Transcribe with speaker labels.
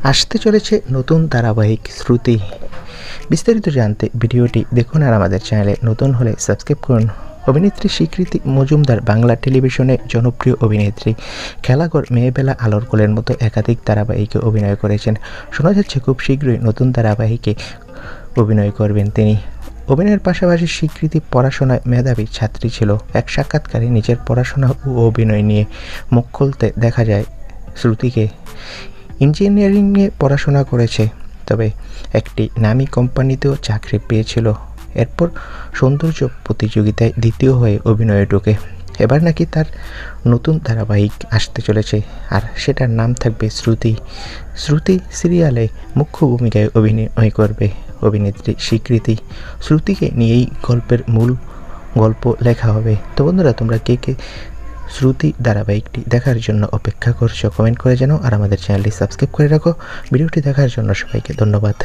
Speaker 1: আসতে চলেছে নতুন ধারাবাহিক শ্রুতি। বিস্তারিত জানতে ভিডিওটি দেখুন আর আমাদের চ্যানেলে নতুন হলে সাবস্ক্রাইব করুন। অভিনেত্রী স্বীকৃতি মজুমদার বাংলা টেলিভিশনে জনপ্রিয় অভিনেত্রী। খেলাঘর, মেয়েবেলা, আলোর কোলের মতো একাধিক ধারাবাহিকে অভিনয় করেছেন। শোনা যাচ্ছে খুব শীঘ্রই নতুন ধারাবাহিকে অভিনয় করবেন তিনি। অভিনয়ের পাশাপাশি স্বীকৃতি পড়াশোনায় মেধাবী ছাত্রী ছিল। এক সাক্ষাৎকারে নিজের পড়াশোনা ও অভিনয় নিয়ে মুখ খুলতে দেখা যায় শ্রুতিকে। ইঞ্জিনিয়ারিং নিয়ে পড়াশোনা করেছে, তবে একটি নামী কোম্পানিতেও চাকরি পেয়েছিল। এরপর সৌন্দর্য প্রতিযোগিতায় দ্বিতীয় হয়ে অভিনয়ে ঢোকে। এবার নাকি তার নতুন ধারাবাহিক আসতে চলেছে, আর সেটার নাম থাকবে শ্রুতি। শ্রুতি সিরিয়ালে মুখ্য ভূমিকায় অভিনয় করবে অভিনেত্রী স্বীকৃতি। শ্রুতিকে নিয়েই গল্পের মূল গল্প লেখা হবে। তো বন্ধুরা, তোমরা কে কে শ্রুতি ধারাবাহিকটি দেখার জন্য অপেক্ষা করছো কমেন্ট করে জানাও, আর আমাদের চ্যানেলটি সাবস্ক্রাইব করে রাখো। ভিডিওটি দেখার জন্য সবাইকে ধন্যবাদ।